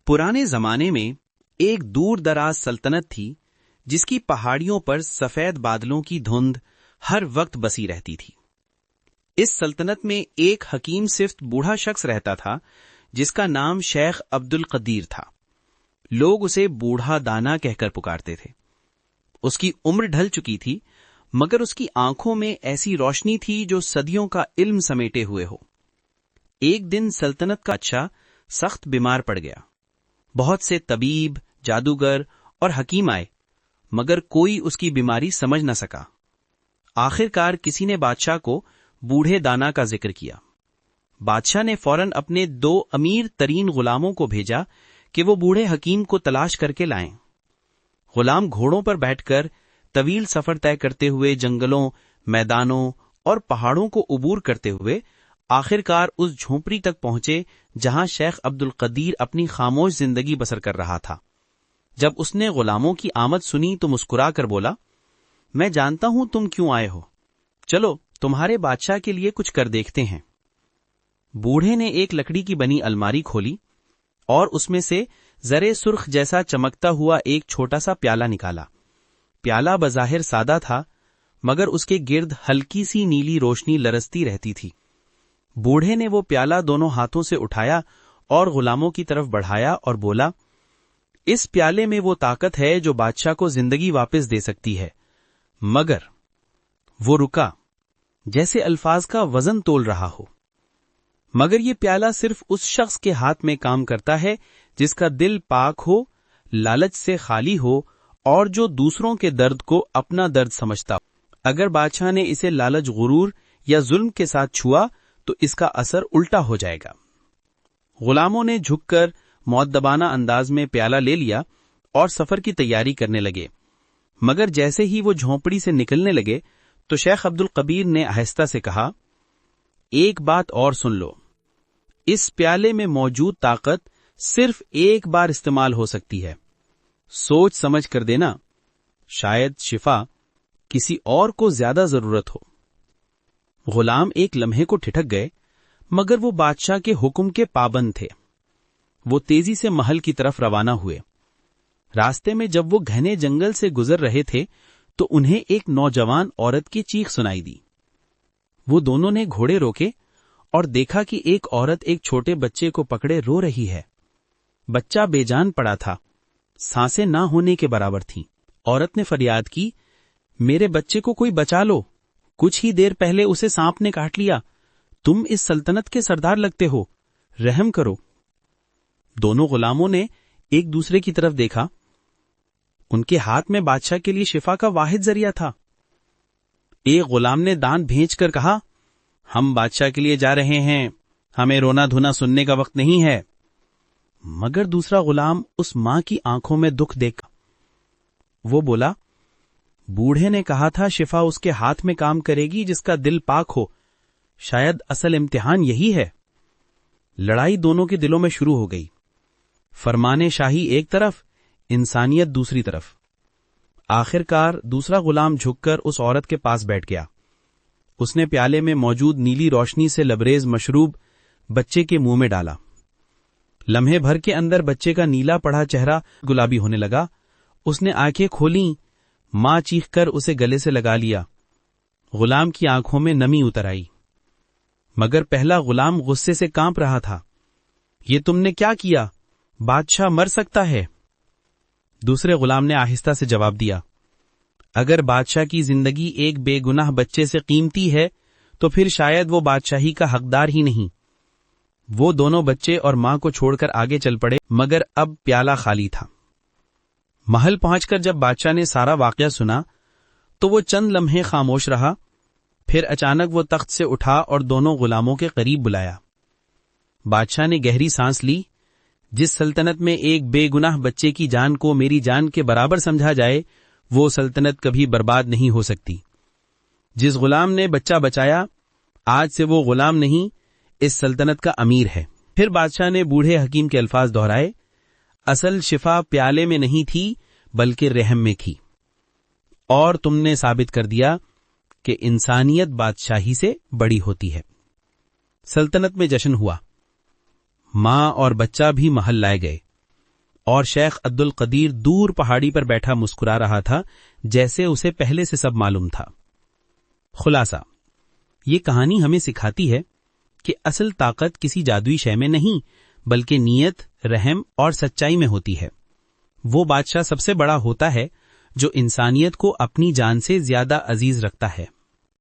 पुराने जमाने में एक दूर दराज सल्तनत थी जिसकी पहाड़ियों पर सफेद बादलों की धुंध हर वक्त बसी रहती थी। इस सल्तनत में एक हकीम सिफ्त बूढ़ा शख्स रहता था जिसका नाम शेख अब्दुल कदीर था। लोग उसे बूढ़ा दाना कहकर पुकारते थे। उसकी उम्र ढल चुकी थी, मगर उसकी आंखों में ऐसी रोशनी थी जो सदियों का इल्म समेटे हुए हो। एक दिन सल्तनत का बादशाह सख्त बीमार पड़ गया। बहुत से तबीब, जादूगर और हकीम आए, मगर कोई उसकी बीमारी समझ न सका। आखिरकार किसी ने बादशाह को बूढ़े दाना का जिक्र किया। बादशाह ने फौरन अपने 2 अमीर तरीन गुलामों को भेजा कि वो बूढ़े हकीम को तलाश करके लाएं। गुलाम घोड़ों पर बैठकर तवील सफर तय करते हुए जंगलों, मैदानों और पहाड़ों को उबूर करते हुए आखिरकार उस झोंपड़ी तक पहुंचे जहां शेख अब्दुल कदीर अपनी खामोश जिंदगी बसर कर रहा था। जब उसने गुलामों की आमद सुनी तो मुस्कुरा कर बोला, मैं जानता हूं तुम क्यों आए हो। चलो तुम्हारे बादशाह के लिए कुछ कर देखते हैं। बूढ़े ने एक लकड़ी की बनी अलमारी खोली और उसमें से जरे सुर्ख जैसा चमकता हुआ एक छोटा सा प्याला निकाला। प्याला बज़ाहिर सादा था, मगर उसके गिर्द हल्की सी नीली रोशनी लरसती रहती थी। बूढ़े ने वो प्याला दोनों हाथों से उठाया और गुलामों की तरफ बढ़ाया और बोला, इस प्याले में वो ताकत है जो बादशाह को जिंदगी वापस दे सकती है। मगर वो रुका, जैसे अल्फाज का वजन तोल रहा हो। मगर ये प्याला सिर्फ उस शख्स के हाथ में काम करता है जिसका दिल पाक हो, लालच से खाली हो और जो दूसरों के दर्द को अपना दर्द समझता हो। अगर बादशाह ने इसे लालच, गुरूर या जुल्म के साथ छुआ तो इसका असर उल्टा हो जाएगा। गुलामों ने झुककर मुअद्दबाना अंदाज में प्याला ले लिया और सफर की तैयारी करने लगे। मगर जैसे ही वो झोंपड़ी से निकलने लगे तो शेख अब्दुल कबीर ने आहिस्ता से कहा, एक बात और सुन लो, इस प्याले में मौजूद ताकत सिर्फ एक बार इस्तेमाल हो सकती है। सोच समझ कर देना, शायद शिफा किसी और को ज्यादा जरूरत हो। गुलाम एक लम्हे को ठिठक गए, मगर वो बादशाह के हुक्म के पाबंद थे। वो तेजी से महल की तरफ रवाना हुए। रास्ते में जब वो घने जंगल से गुजर रहे थे तो उन्हें एक नौजवान औरत की चीख सुनाई दी। वो दोनों ने घोड़े रोके और देखा कि एक औरत एक छोटे बच्चे को पकड़े रो रही है। बच्चा बेजान पड़ा था, सांसें ना होने के बराबर थीं। औरत ने फरियाद की, मेरे बच्चे को कोई बचा लो, कुछ ही देर पहले उसे सांप ने काट लिया। तुम इस सल्तनत के सरदार लगते हो, रहम करो। दोनों गुलामों ने एक दूसरे की तरफ देखा। उनके हाथ में बादशाह के लिए शिफा का वाहिद जरिया था। एक गुलाम ने दान भेजकर कहा, हम बादशाह के लिए जा रहे हैं, हमें रोना धोना सुनने का वक्त नहीं है। मगर दूसरा गुलाम उस मां की आंखों में दुख देखा। वो बोला, बूढ़े ने कहा था शिफा उसके हाथ में काम करेगी जिसका दिल पाक हो। शायद असल इम्तिहान यही है। लड़ाई दोनों के दिलों में शुरू हो गई। फरमाने शाही एक तरफ, इंसानियत दूसरी तरफ। आखिरकार दूसरा गुलाम झुककर उस औरत के पास बैठ गया। उसने प्याले में मौजूद नीली रोशनी से लबरेज मशरूब बच्चे के मुंह में डाला। लम्हे भर के अंदर बच्चे का नीला पड़ा चेहरा गुलाबी होने लगा। उसने आंखें खोलीं, मां चीखकर उसे गले से लगा लिया। गुलाम की आंखों में नमी उतर आई। मगर पहला गुलाम गुस्से से कांप रहा था। ये तुमने क्या किया? बादशाह मर सकता है। दूसरे गुलाम ने आहिस्ता से जवाब दिया, अगर बादशाह की जिंदगी एक बेगुनाह बच्चे से कीमती है तो फिर शायद वो बादशाही का हकदार ही नहीं। वो दोनों बच्चे और मां को छोड़कर आगे चल पड़े, मगर अब प्याला खाली था। महल पहुंचकर जब बादशाह ने सारा वाकया सुना तो वो चंद लम्हे खामोश रहा। फिर अचानक वो तख्त से उठा और दोनों गुलामों के करीब बुलाया। बादशाह ने गहरी सांस ली। जिस सल्तनत में एक बेगुनाह बच्चे की जान को मेरी जान के बराबर समझा जाए, वो सल्तनत कभी बर्बाद नहीं हो सकती। जिस गुलाम ने बच्चा बचाया, आज से वो गुलाम नहीं, इस सल्तनत का अमीर है। फिर बादशाह ने बूढ़े हकीम के अल्फाज दोहराए, असल शिफा प्याले में नहीं थी बल्कि रहम में थी। और तुमने साबित कर दिया कि इंसानियत बादशाही से बड़ी होती है। सल्तनत में जश्न हुआ। मां और बच्चा भी महल लाए गए। اور شیخ عبدالقدیر دور پہاڑی پر بیٹھا مسکرا رہا تھا جیسے اسے پہلے سے سب معلوم تھا۔ خلاصہ، یہ کہانی ہمیں سکھاتی ہے کہ اصل طاقت کسی جادوئی شے میں نہیں بلکہ نیت، رحم اور سچائی میں ہوتی ہے۔ وہ بادشاہ سب سے بڑا ہوتا ہے جو انسانیت کو اپنی جان سے زیادہ عزیز رکھتا ہے۔